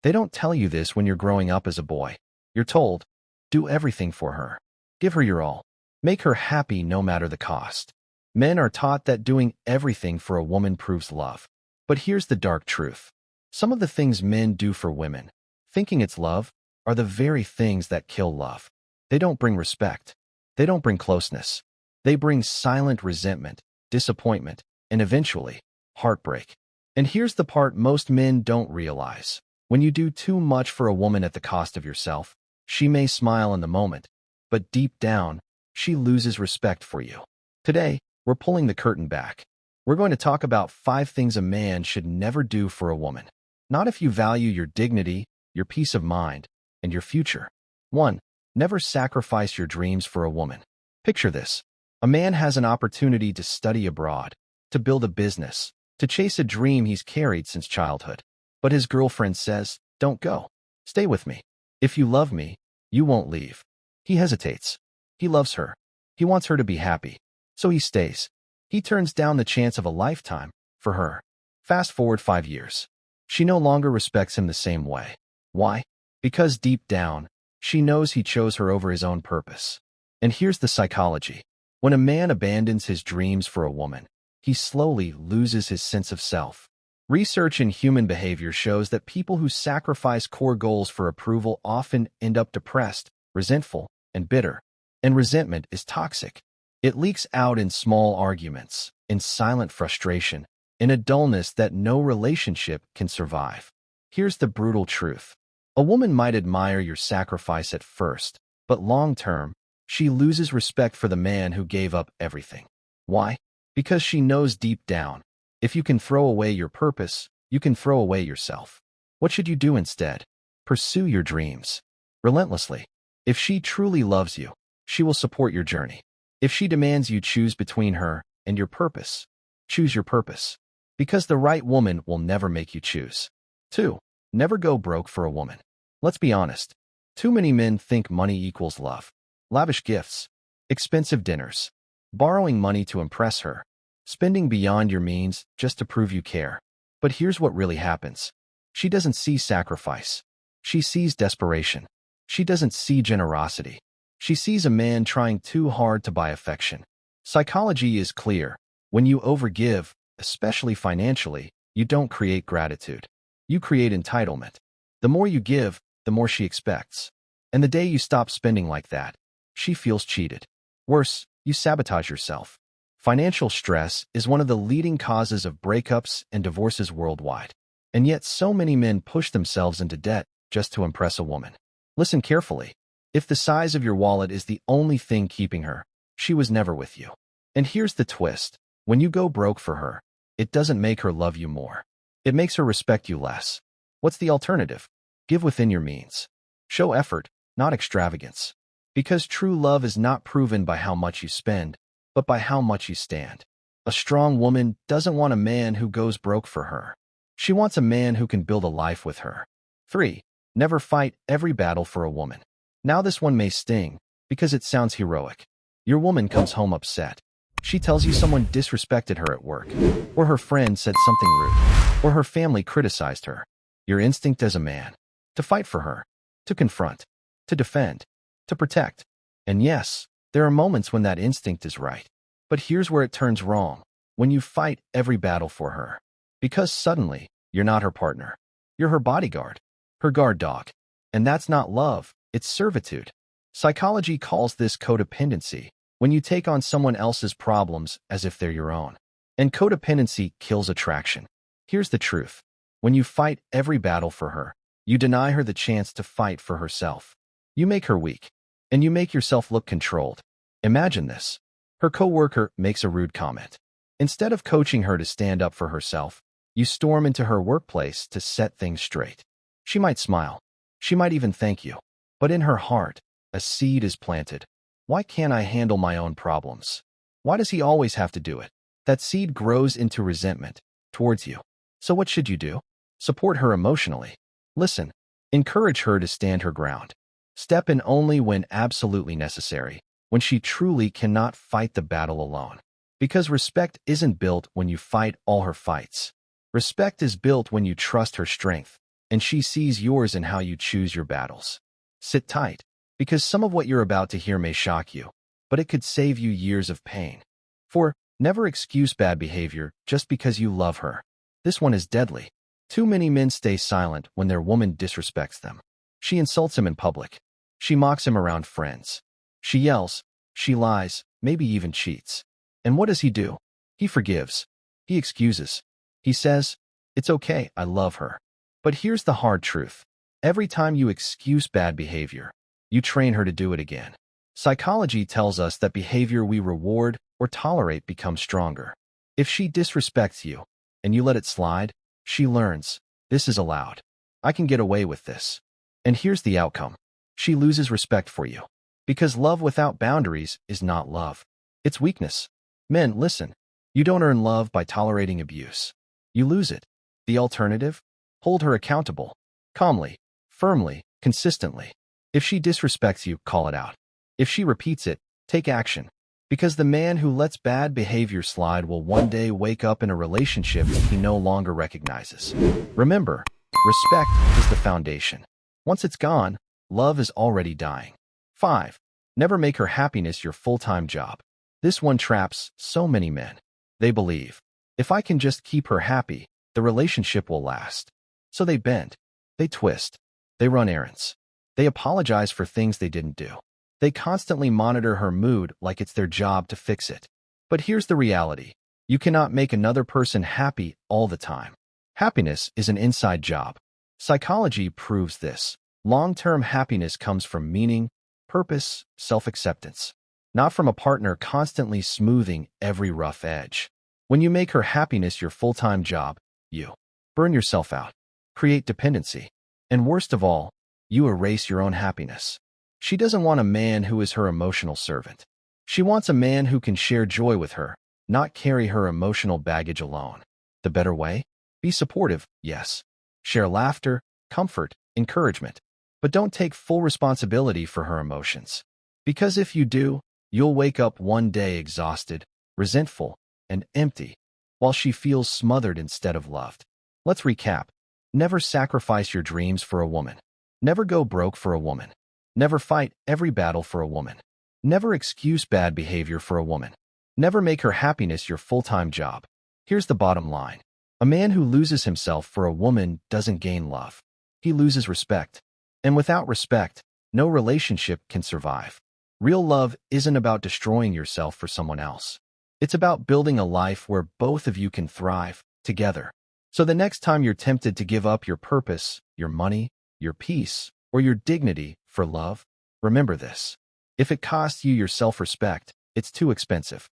They don't tell you this when you're growing up as a boy. You're told, do everything for her. Give her your all. Make her happy no matter the cost. Men are taught that doing everything for a woman proves love. But here's the dark truth. Some of the things men do for women, thinking it's love, are the very things that kill love. They don't bring respect. They don't bring closeness. They bring silent resentment, disappointment, and eventually, heartbreak. And here's the part most men don't realize. When you do too much for a woman at the cost of yourself, she may smile in the moment, but deep down, she loses respect for you. Today, we're pulling the curtain back. We're going to talk about 5 things a man should never do for a woman. Not if you value your dignity, your peace of mind, and your future. 1. Never sacrifice your dreams for a woman. Picture this. A man has an opportunity to study abroad, to build a business, to chase a dream he's carried since childhood. But his girlfriend says, don't go. Stay with me. If you love me, you won't leave. He hesitates. He loves her. He wants her to be happy. So he stays. He turns down the chance of a lifetime for her. Fast forward 5 years. She no longer respects him the same way. Why? Because deep down, she knows he chose her over his own purpose. And here's the psychology. When a man abandons his dreams for a woman, he slowly loses his sense of self. Research in human behavior shows that people who sacrifice core goals for approval often end up depressed, resentful, and bitter. And resentment is toxic. It leaks out in small arguments, in silent frustration, in a dullness that no relationship can survive. Here's the brutal truth. A woman might admire your sacrifice at first, but long-term, she loses respect for the man who gave up everything. Why? Because she knows deep down, if you can throw away your purpose, you can throw away yourself. What should you do instead? Pursue your dreams relentlessly. If she truly loves you, she will support your journey. If she demands you choose between her and your purpose, choose your purpose. Because the right woman will never make you choose. 2. Never go broke for a woman. Let's be honest. Too many men think money equals love. Lavish gifts, expensive dinners, borrowing money to impress her, spending beyond your means just to prove you care. But here's what really happens. She doesn't see sacrifice. She sees desperation. She doesn't see generosity. She sees a man trying too hard to buy affection. Psychology is clear. When you overgive, especially financially, you don't create gratitude. You create entitlement. The more you give, the more she expects. And the day you stop spending like that, she feels cheated. Worse, you sabotage yourself. Financial stress is one of the leading causes of breakups and divorces worldwide. And yet so many men push themselves into debt just to impress a woman. Listen carefully. If the size of your wallet is the only thing keeping her, she was never with you. And here's the twist. When you go broke for her, it doesn't make her love you more. It makes her respect you less. What's the alternative? Give within your means. Show effort, not extravagance. Because true love is not proven by how much you spend, but by how much you stand. A strong woman doesn't want a man who goes broke for her. She wants a man who can build a life with her. 3. Never fight every battle for a woman. Now this one may sting, because it sounds heroic. Your woman comes home upset. She tells you someone disrespected her at work, or her friend said something rude, or her family criticized her. Your instinct as a man, to fight for her, to confront, to defend, to protect. And yes, there are moments when that instinct is right. But here's where it turns wrong. When you fight every battle for her. Because suddenly, you're not her partner. You're her bodyguard, her guard dog. And that's not love, it's servitude. Psychology calls this codependency, when you take on someone else's problems as if they're your own. And codependency kills attraction. Here's the truth. When you fight every battle for her, you deny her the chance to fight for herself. You make her weak, and you make yourself look controlled. Imagine this. Her coworker makes a rude comment. Instead of coaching her to stand up for herself, you storm into her workplace to set things straight. She might smile. She might even thank you. But in her heart, a seed is planted. Why can't I handle my own problems? Why does he always have to do it? That seed grows into resentment towards you. So what should you do? Support her emotionally. Listen. Encourage her to stand her ground. Step in only when absolutely necessary, when she truly cannot fight the battle alone. Because respect isn't built when you fight all her fights. Respect is built when you trust her strength, and she sees yours in how you choose your battles. Sit tight, because some of what you're about to hear may shock you, but it could save you years of pain. 4. Never excuse bad behavior just because you love her. This one is deadly. Too many men stay silent when their woman disrespects them. She insults him in public. She mocks him around friends. She yells. She lies, maybe even cheats. And what does he do? He forgives. He excuses. He says, "It's okay, I love her." But here's the hard truth. Every time you excuse bad behavior, you train her to do it again. Psychology tells us that behavior we reward or tolerate becomes stronger. If she disrespects you, and you let it slide, she learns, this is allowed. I can get away with this. And here's the outcome. She loses respect for you. Because love without boundaries is not love. It's weakness. Men, listen. You don't earn love by tolerating abuse. You lose it. The alternative? Hold her accountable. Calmly, firmly, consistently. If she disrespects you, call it out. If she repeats it, take action. Because the man who lets bad behavior slide will one day wake up in a relationship he no longer recognizes. Remember, respect is the foundation. Once it's gone, love is already dying. 5. Never make her happiness your full-time job. This one traps so many men. They believe, if I can just keep her happy, the relationship will last. So they bend, they twist, they run errands. They apologize for things they didn't do. They constantly monitor her mood like it's their job to fix it. But here's the reality. You cannot make another person happy all the time. Happiness is an inside job. Psychology proves this. Long-term happiness comes from meaning, purpose, self-acceptance, not from a partner constantly smoothing every rough edge. When you make her happiness your full-time job, you burn yourself out, create dependency, and worst of all, you erase your own happiness. She doesn't want a man who is her emotional servant. She wants a man who can share joy with her, not carry her emotional baggage alone. The better way? Be supportive, yes. Share laughter, comfort, encouragement. But don't take full responsibility for her emotions. Because if you do, you'll wake up one day exhausted, resentful, and empty, while she feels smothered instead of loved. Let's recap. Never sacrifice your dreams for a woman. Never go broke for a woman. Never fight every battle for a woman. Never excuse bad behavior for a woman. Never make her happiness your full-time job. Here's the bottom line. A man who loses himself for a woman doesn't gain love. He loses respect. And without respect, no relationship can survive. Real love isn't about destroying yourself for someone else. It's about building a life where both of you can thrive together. So the next time you're tempted to give up your purpose, your money, your peace, or your dignity for love, remember this. If it costs you your self-respect, it's too expensive.